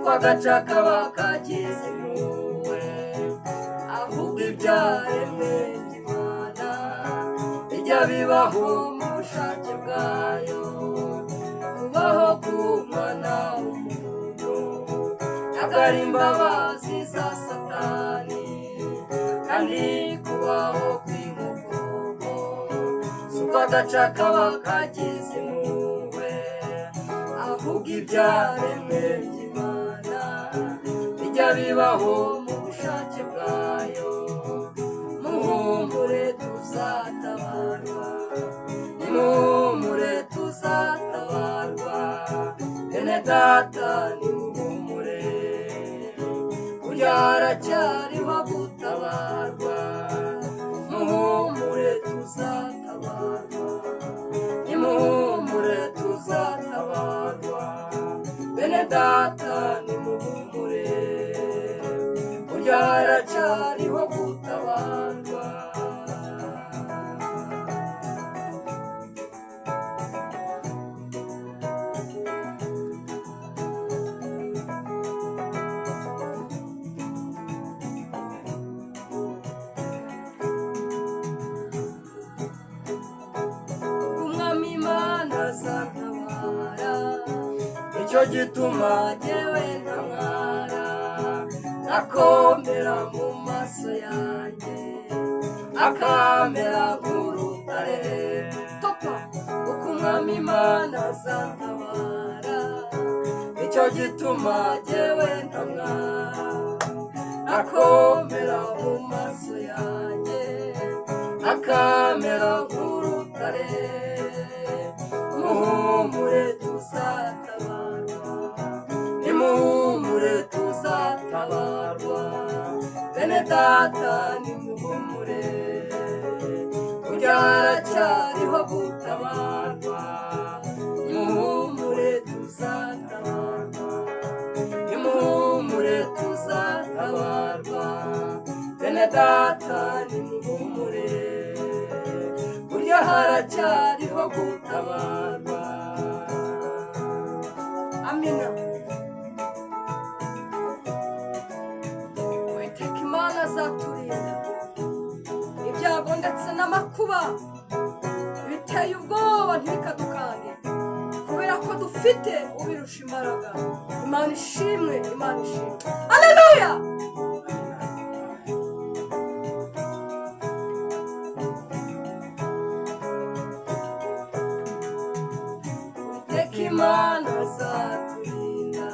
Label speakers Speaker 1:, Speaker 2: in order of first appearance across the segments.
Speaker 1: uko agaca kaba kagize impuhwe, ahubwo ibyaremwe n'Imana bijya bibaho mu bushake bwayo. Kubaho k'umwana w'umuntu ntabwo ari imbabazi za Satani, kandi kubaho kw'inkoko si uko agaca kaba kagize impuhwe, ahubwo ibyaremwe by'Imana bijya bibaho mu bushake bwayo. Muhumure tuzatabarwa, nimuhumure tuzatabarwa, bene data nimuhumure, burya haracyariho gutabarwa. Muhumure tuzatabarwa, nimuhumure tuzatabarwa, bene data nimuhumure, burya haracyariho gutabarwa. Umwami Imana azantabara, nicyo gituma jyewe ntamwara, akomera mu maso yanjye, akamera nk'urutare. Topa uko umwami Imana azantabara, nicyo gituma jyewe ntamwara, akomera mu maso yanjye, akamera nk'urutare. Muhumure tuzatabarwa, nimuhumure tuzatabarwa, bene data nimuhumure, burya haracyariho gutabarwa. Nimuhumure tuzatabarwa, nimuhumure tuzatabarwa, bene data nimuhumure, burya haracyariho gutabarwa. Amina. Uwiteka Imana azaturinda ibyago ndetse n'amakuba biteye ubwoba ntibikadukange, kubera ko dufite ubirusha imbaraga. Imana ishimwe, Imana ishimwe. Haleluya. Uwiteka Imana azaturinda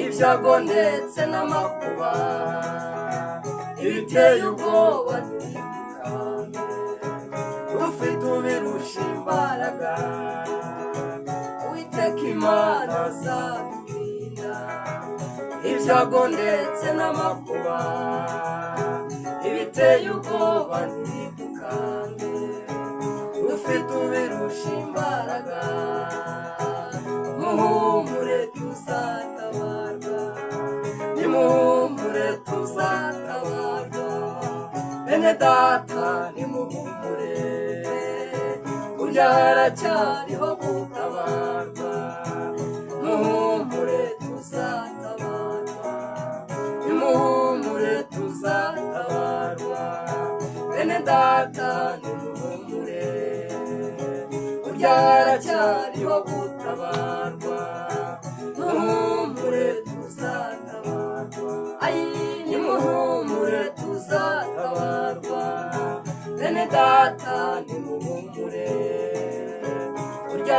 Speaker 1: ibyago ndetse n'amakuba ibiteye ubwoba ntibikadukange, dufite ubirusha imbaraga. Uwiteka Imana azaturinda ibyago ndetse n'amakuba ibiteye ubwoba ntibikadukange, dufite ubirusha imbaraga. Muhumure tuzatabarwa, nimuhumure tuzatabarwa, bene data nimuhumure, burya haracyariho gutabarwa. Muhumure tuzatabarwa, nimuhumure tuzatabarwa, bene data nimuhumure, burya haracyariho gutabarwa. Muhumure tuzatabarwa, ayi nimuhumure tuzatabarwa, bene data nimuhumure, burya